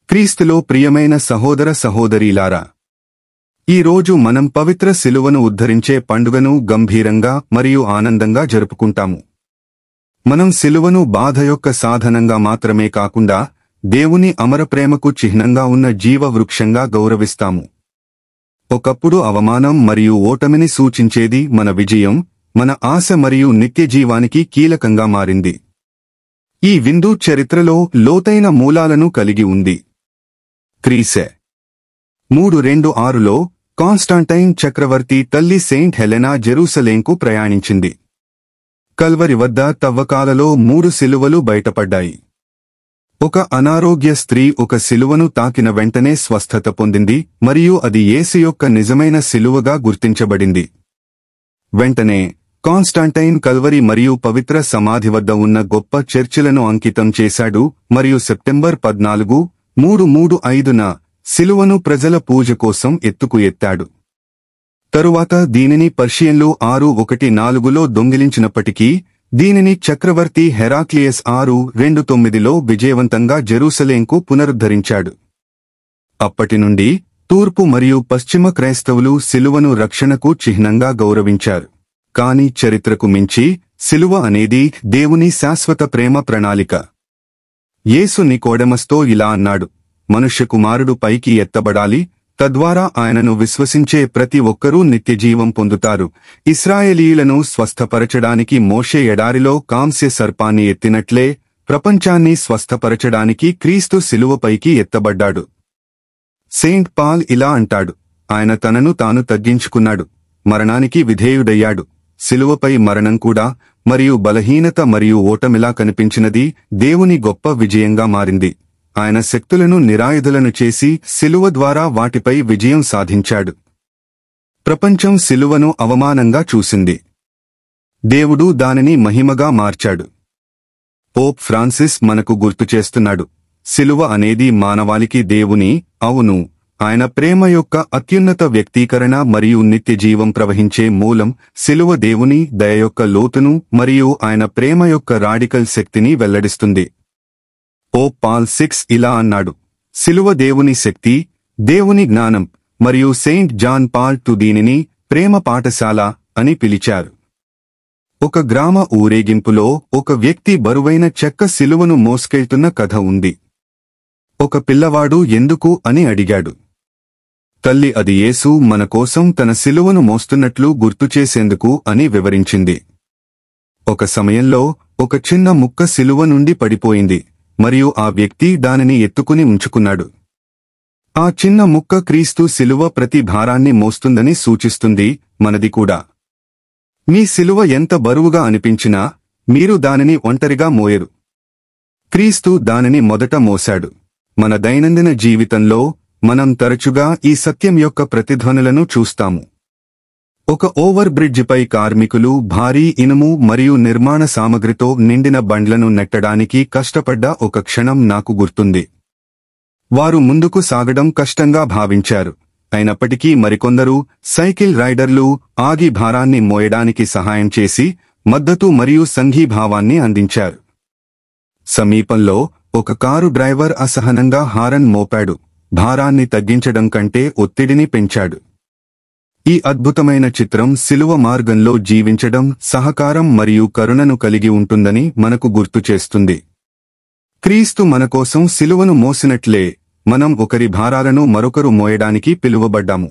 క్రీస్తులో ప్రియమైన సహోదర సహోదరీలారా, ఈరోజు మనం పవిత్ర శిలువను ఉద్ధరించే పండుగను గంభీరంగా మరియు ఆనందంగా జరుపుకుంటాము. మనం శిలువను బాధ యొక్క సాధనంగా మాత్రమే కాకుండా దేవుని అమరప్రేమకు చిహ్నంగా ఉన్న జీవ వృక్షంగా గౌరవిస్తాము. ఒకప్పుడు అవమానం మరియు ఓటమిని సూచించేది మన విజయం, మన ఆశ మరియు నిత్య జీవానికి కీలకంగా మారింది. ఈ విందు చరిత్రలో లోతైన మూలాలను కలిగి ఉంది. క్రీస్తు 326లో కాన్స్టాంటైన్ చక్రవర్తి తల్లి సెయింట్ హెలెనా జెరూసలేంకు ప్రయాణించింది. కల్వరి వద్ద తవ్వకాలలో 3 శిలువలు బయటపడ్డాయి. ఒక అనారోగ్య స్త్రీ ఒక శిలువను తాకిన వెంటనే స్వస్థత పొందింది మరియు అది యేసు యొక్క నిజమైన శిలువగా గుర్తించబడింది. వెంటనే కాన్స్టాంటైన్ కల్వరి మరియు పవిత్ర సమాధి వద్ద ఉన్న గొప్ప చర్చిలను అంకితం చేశాడు మరియు సెప్టెంబర్ 14, 335న శిలువను ప్రజల పూజ కోసం ఎత్తాడు. తరువాత దీనిని పర్షియన్లు 614లో దొంగిలించినప్పటికీ దీనిని చక్రవర్తి హెరాక్లియస్ 629లో విజయవంతంగా జెరూసలేంకు పునరుద్ధరించాడు. అప్పటి నుండి తూర్పు మరియు పశ్చిమ క్రైస్తవులు శిలువను రక్షణకు చిహ్నంగా గౌరవించారు. కాని చరిత్రకు మించి శిలువ అనేది దేవుని శాశ్వత ప్రేమ ప్రణాళిక. యేసు నికోడెమస్తో ఇలా అన్నాడు: మనుష్య కుమారుడు పైకి ఎత్తబడాలి, తద్వారా ఆయనను విశ్వసించే ప్రతి ఒక్కరూ నిత్యజీవం పొందుతారు. ఇశ్రాయేలీయులను స్వస్థపరచడానికి మోషే ఎడారిలో కాంస్య సర్పాన్ని ఎత్తినట్లే ప్రపంచాన్ని స్వస్థపరచడానికి క్రీస్తు శిలువపైకి ఎత్తబడ్డాడు. సెయింట్ పాల్ ఇలా అంటాడు: ఆయన తనను తాను తగ్గించుకున్నాడు, మరణానికి విధేయుడయ్యాడు. శిలువపై మరణం కూడా మరియు బలహీనత మరియు ఓటమిలా కనిపించినది దేవుని గొప్ప విజయంగా మారింది. ఆయన శక్తులను నిరాయుధులను చేసి శిలువ ద్వారా వాటిపై విజయం సాధించాడు. ప్రపంచం శిలువను అవమానంగా చూసింది. దేవుడు దానిని మహిమగా మార్చాడు. పోప్ ఫ్రాన్సిస్ మనకు గుర్తుచేస్తున్నాడు: శిలువ అనేది మానవాళికి దేవుని, అవును, ఆయన ప్రేమ యొక్క అత్యున్నత వ్యక్తీకరణ మరియు నిత్యజీవం ప్రవహించే మూలం. శిలువ దేవుని దయ యొక్క లోతును మరియు ఆయన ప్రేమ యొక్క రాడికల్ శక్తిని వెల్లడిస్తుంది. పోప్ పాల్ 6 ఇలా అన్నాడు: శిలువ దేవుని శక్తి, దేవుని జ్ఞానం. మరియు సెయింట్ జాన్ పాల్ II దీనిని ప్రేమ పాఠశాల అని పిలిచారు. ఒక గ్రామ ఊరేగింపులో ఒక వ్యక్తి బరువైన చెక్క శిలువను మోసుకెళ్తున్న కథ ఉంది. ఒక పిల్లవాడు ఎందుకు అని అడిగాడు. తల్లి అది యేసు మన కోసం తన శిలువను మోస్తున్నట్లు గుర్తుచేసేందుకు అని వివరించింది. ఒక సమయంలో ఒక చిన్న ముక్క శిలువ నుండి పడిపోయింది మరియు ఆ వ్యక్తి దానిని ఎత్తుకుని ఉంచుకున్నాడు. ఆ చిన్న ముక్క క్రీస్తు శిలువ ప్రతి భారాన్ని మోస్తుందని సూచిస్తుంది. మనది కూడా. మీ శిలువ ఎంత బరువుగా అనిపించినా మీరు దానిని ఒంటరిగా మోయరు. క్రీస్తు దానిని మొదట మోశాడు. మన దైనందిన జీవితంలో మనం తరచుగా ఈ సత్యం యొక్క ప్రతిధ్వనులను చూస్తాము. ఒక ఓవర్ బ్రిడ్జిపై కార్మికులు భారీ ఇనుము మరియు నిర్మాణ సామగ్రితో నిండిన బండ్లను నెట్టడానికి కష్టపడ్డ ఒక క్షణం నాకు గుర్తుంది. వారు ముందుకు సాగడం కష్టంగా భావించారు. అయినప్పటికీ మరికొందరు సైకిల్ రైడర్లు ఆగి భారాన్ని మోయడానికి సహాయం చేసి మద్దతు మరియు సంఘీభావాన్ని అందించారు. సమీపంలో ఒక కారు డ్రైవర్ అసహనంగా హారన్ మోపాడు, భారాన్ని తగ్గించడం కంటే ఒత్తిడిని పెంచాడు. ఈ అద్భుతమైన చిత్రం శిలువ మార్గంలో జీవించడం సహకారం మరియు కరుణను కలిగి ఉంటుందని మనకు గుర్తుచేస్తుంది. క్రీస్తు మన కోసం శిలువను మోసినట్లే మనం ఒకరి భారాలను మరొకరు మోయడానికి పిలువబడ్డాము.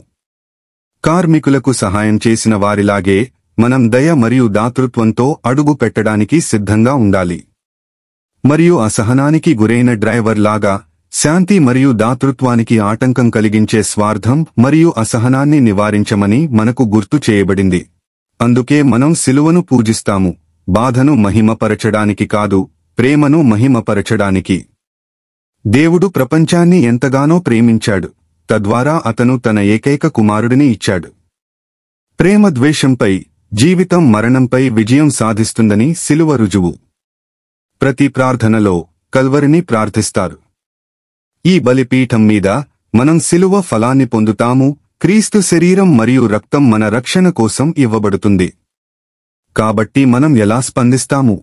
కార్మికులకు సహాయం చేసిన వారిలాగే మనం దయ మరియు దాతృత్వంతో అడుగు పెట్టడానికి సిద్ధంగా ఉండాలి. మరియు అసహనానికి గురైన డ్రైవర్ లాగా శాంతి మరియు దాతృత్వానికి ఆటంకం కలిగించే స్వార్థం మరియు అసహనాన్ని నివారించమని మనకు గుర్తు చేయబడింది. అందుకే మనం శిలువను పూజిస్తాము, బాధను మహిమపరచడానికి కాదు, ప్రేమను మహిమపరచడానికి. దేవుడు ప్రపంచాన్ని ఎంతగానో ప్రేమించాడు, తద్వారా అతను తన ఏకైక కుమారుడిని ఇచ్చాడు. ప్రేమ ద్వేషంపై, జీవితం మరణంపై విజయం సాధిస్తుందని శిలువ రుజువు. ప్రతి ప్రార్థనలో కల్వరిని ప్రార్థిస్తారు. ఈ బలిపీఠం మీద మనం శిలువ ఫలాన్ని పొందుతాము. క్రీస్తు శరీరం మరియు రక్తం మన రక్షణ కోసం ఇవ్వబడుతుంది. కాబట్టి మనం ఎలా స్పందిస్తాము?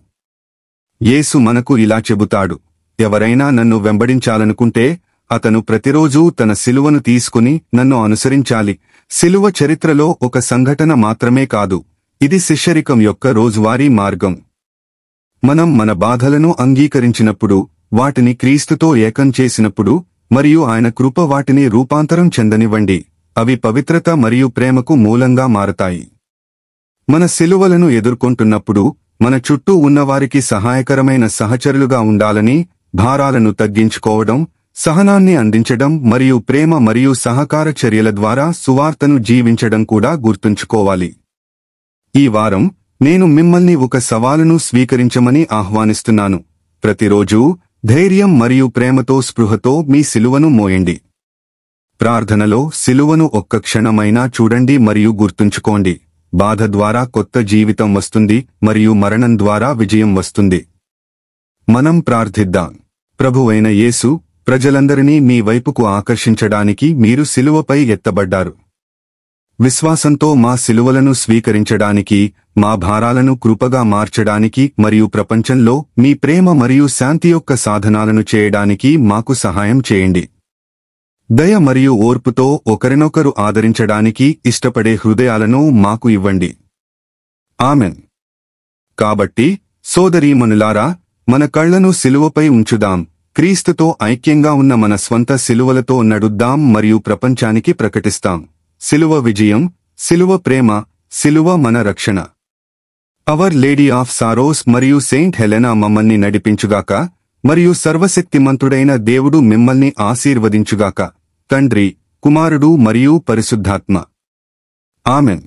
యేసు మనకు ఇలా చెబుతాడు: ఎవరైనా నన్ను వెంబడించాలనుకుంటే అతను ప్రతిరోజూ తన సిలువను తీసుకుని నన్ను అనుసరించాలి. సిలువ చరిత్రలో ఒక సంఘటన మాత్రమే కాదు, ఇది శిష్యరికం యొక్క రోజువారీ మార్గం. మనం మన బాధలను అంగీకరించినప్పుడు, వాటిని క్రీస్తుతో ఏకం చేసినప్పుడు, మరియు ఆయన కృప వాటిని రూపాంతరం చెందనివ్వండి, అవి పవిత్రత మరియు ప్రేమకు మూలంగా మారతాయి. మన సిలువలను ఎదుర్కొంటున్నప్పుడు మన చుట్టూ ఉన్నవారికి సహాయకరమైన సహచరులుగా ఉండాలని, భారాలను తగ్గించుకోవడం, సహనాన్ని అందించడం మరియు ప్రేమ మరియు సహకార చర్యల ద్వారా సువార్తను జీవించడం కూడా గుర్తుంచుకోవాలి. ఈ వారం నేను మిమ్మల్ని ఒక సవాలును స్వీకరించమని ఆహ్వానిస్తున్నాను. ప్రతిరోజూ ధైర్యం మరియు ప్రేమతో స్పృహతో మీ సిలువను మోయండి. ప్రార్థనలో సిలువను ఒక్క క్షణమైనా చూడండి మరియు గుర్తుంచుకోండి, బాధ ద్వారా కొత్త జీవితం వస్తుంది మరియు మరణం ద్వారా విజయం వస్తుంది. మనం ప్రార్థిద్దాం. ప్రభువైన యేసు, ప్రజలందరినీ మీ వైపుకు ఆకర్షించడానికి మీరు సిలువపై ఎత్తబడ్డారు. విశ్వాసంతో మా సిలువలను స్వీకరించడానికి, మా భారాలను కృపగా మార్చడానికి మరియు ప్రపంచంలో మీ ప్రేమ మరియు శాంతి యొక్క సాధనాలను చేయడానికి మాకు సహాయం చేయండి. దయ మరియు ఓర్పుతో ఒకరినొకరు ఆదరించడానికి ఇష్టపడే హృదయాలను మాకు ఇవ్వండి. ఆమెన్. కాబట్టి సోదరీమణులారా, మన కళ్లను సిలువపై ఉంచుదాం, క్రీస్తుతో ఐక్యంగా ఉన్న మన స్వంత సిలువలతో నడుద్దాం మరియు ప్రపంచానికి ప్రకటిస్తాం. సిలువ విజయం, సిలువ ప్రేమ, సిలువ మన రక్షణ. అవర్ లేడీ ఆఫ్ సారోస్ మరియు సెయింట్ హెలెనా మమ్మల్ని నడిపించుగాక మరియు సర్వశక్తిమంతుడైన దేవుడు మిమ్మల్ని ఆశీర్వదించుగాక. తండ్రి, కుమారుడు మరియు పరిశుద్ధాత్మ. ఆమెన్.